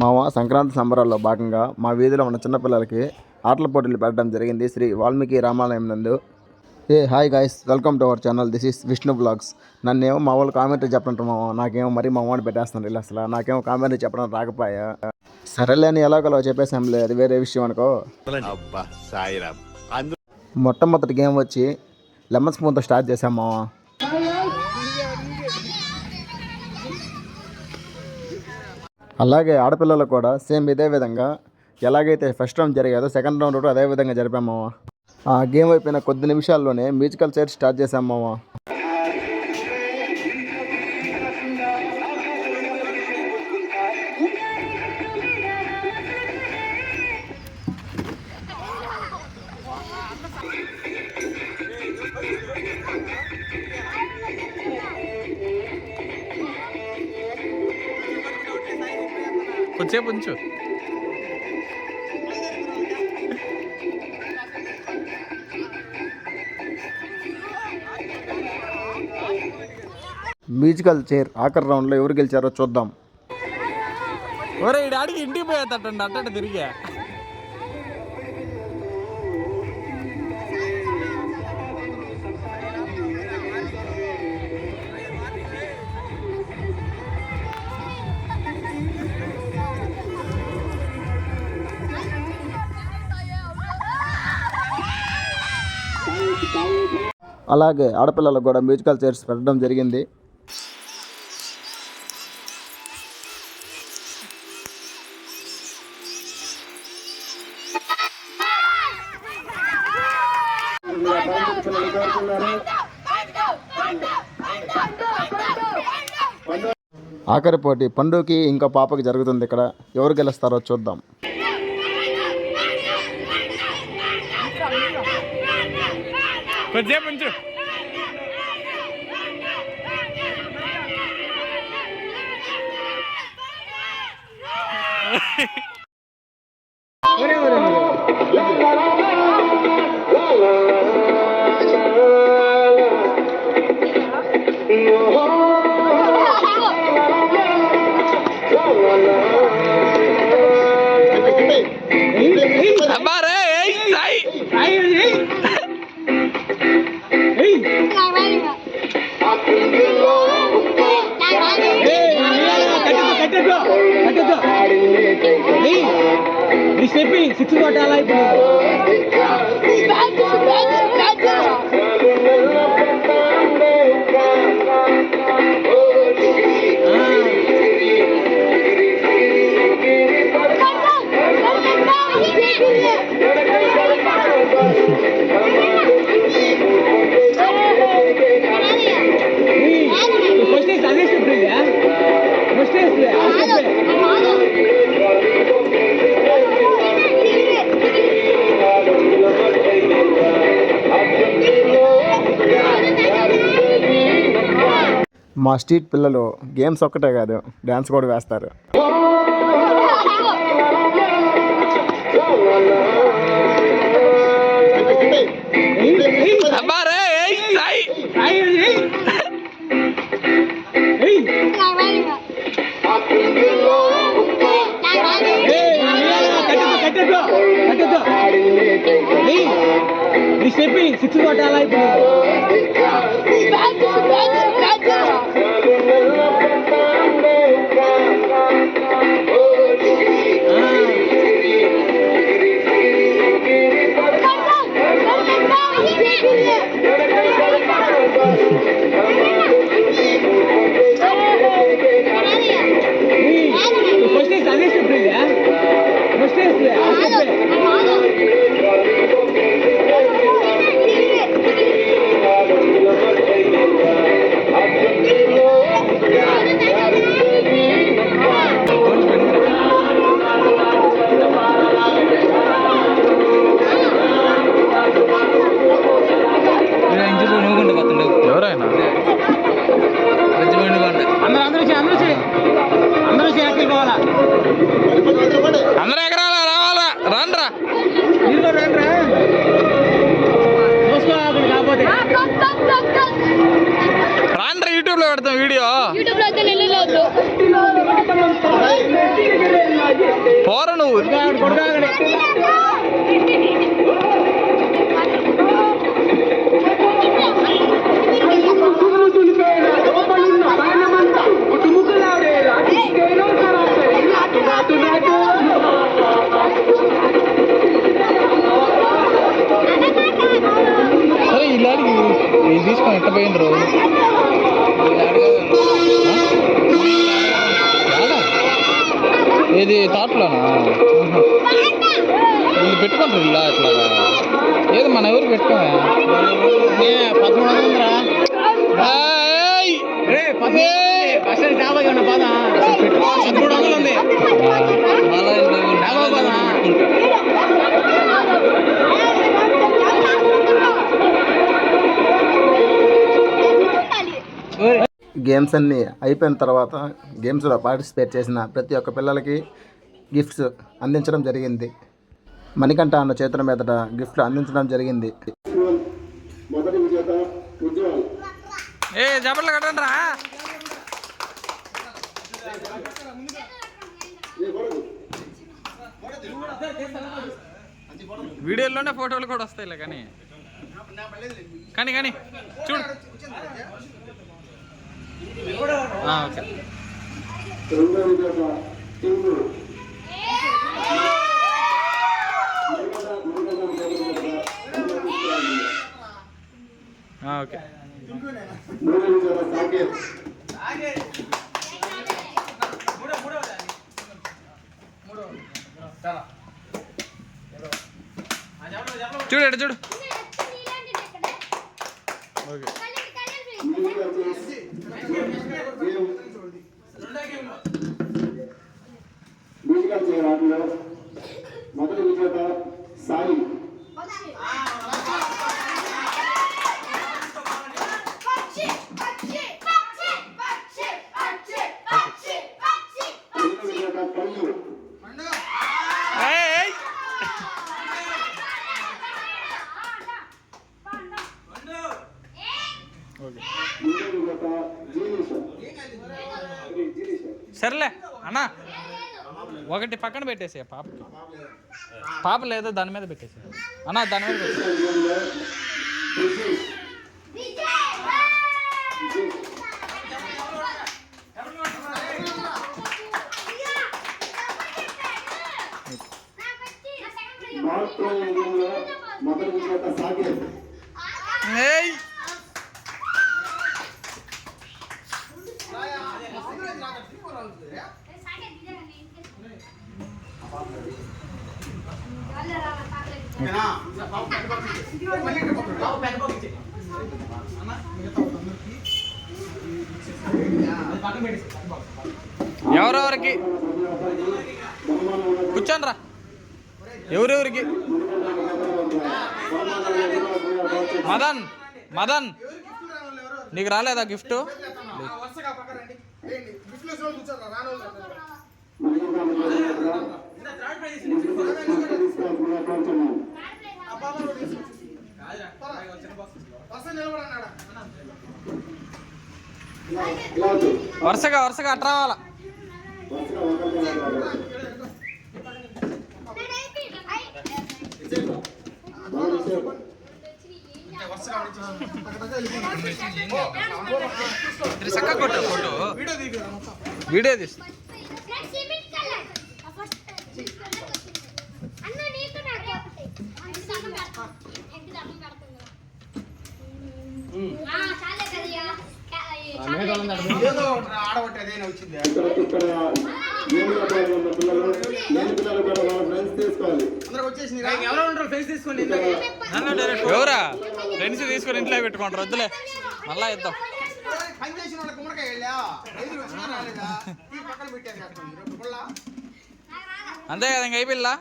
మా సంక్రాంతి సంబరాల్లో భాగంగా మా వీధిలో ఉన్న చిన్నపిల్లలకి ఆటల పోటీలు పెట్టడం జరిగింది శ్రీ వాల్మీకి రామాలయం నందు. Hi guys, welcome to our channel. This is Vishnu blogs. నన్నేమో మా వాళ్ళు కామెంటరీ చెప్పంటారు మామ, నాకేమో మరీ మా వాడిని పెట్టేస్తున్నారు ఇలా. అసలు నాకేమో కామెంటరీ చెప్పడం రాకపోయా. సరేలే అని ఎలాగోలా చెప్పేసాంలే, అది వేరే విషయం అనుకో. మొట్టమొదటి గేమ్ వచ్చి లెమన్ స్పూన్తో స్టార్ట్ చేసాం మామ. అలాగే ఆడపిల్లలు కూడా సేమ్ ఇదే విధంగా ఎలాగైతే ఫస్ట్ రౌండ్ జరిగాదో సెకండ్ రౌండ్ కూడా అదే విధంగా జరిపాము. ఆ గేమ్ అయిపోయిన కొద్ది నిమిషాల్లోనే మ్యూజికల్ చైర్ స్టార్ట్ చేసాము. కొంచెంసేపు ఉంచు. మ్యూజికల్ చైర్ ఆఖరి రౌండ్లో ఎవరు గెలిచారో చూద్దాం. ఒరే ఈ డాడీకి ఇంటికి పోయేటట్టండి అట్ట తిరిగా. అలాగే ఆడపిల్లలకు కూడా మ్యూజికల్ చైర్స్ పెట్టడం జరిగింది. ఆఖరి పోటీ పండుకి ఇంకో పాపకి జరుగుతుంది. ఇక్కడ ఎవరు గెలుస్తారో చూద్దాం. కొంచెంసేపు ఉంచు. సిక్స్ కొట్టాలా ఇప్పుడు? మా స్ట్రీట్ పిల్లలు గేమ్స్ ఒక్కటే కాదు, డ్యాన్స్ కూడా వేస్తారు. సిక్స్ కొట్టాలా ఇప్పుడు? ఎవరైనా అందరూ ఎగరాలా, రావాలా, రాండ్రా రాండ్రా, యూట్యూబ్ లో పెడతాం వీడియో. నువ్వు సరే ఇలాంటి ఇది తీసుకొని ఎట్ట పోయిండ్రు ఏది తాట్లోనా వీళ్ళు పెట్టుకుంటారు ఇలా ఇట్లాగా ఏది మన ఎవరు పెట్టుకోమే 1300 ఉంది గేమ్స్ అన్నీ అయిపోయిన తర్వాత గేమ్స్లో పార్టిసిపేట్ చేసిన ప్రతి ఒక్క పిల్లలకి గిఫ్ట్స్ అందించడం జరిగింది. మణికంఠ అన్న చేతుల మీదట గిఫ్ట్లు అందించడం జరిగింది. ఏ జబర్లు కట్టండి రా. వీడియోలోనే ఫోటోలు కూడా వస్తాయిలే కానీ కానీ కానీ చూడు. ఓకే ఓకే చూడు ఎటు చూడు. ఓకే మొదటి విజేత సాయి. సర్లే అన్నా ఒకటి పక్కన పెట్టేసి పాప లేదో దాని మీద పెట్టేసి అన్నా దాని మీద పెట్టేసి. ఎవరెవరికి కూర్చోండి రా. ఎవరెవరికి మదన్ మదన్ నీకు రాలేదా గిఫ్ట్? వరుసగా వరుసగా అట్లా రావాలా. చక్కగా కొట్ట ఫోటో వీడియో తీసు. ఎవరా ఫ్రెండ్స్ తీసుకొని ఇంట్లో పెట్టుకోండి వద్దులే మళ్ళా ఇద్దాం. అంతే కదా ఇంక అయిపోయిందా.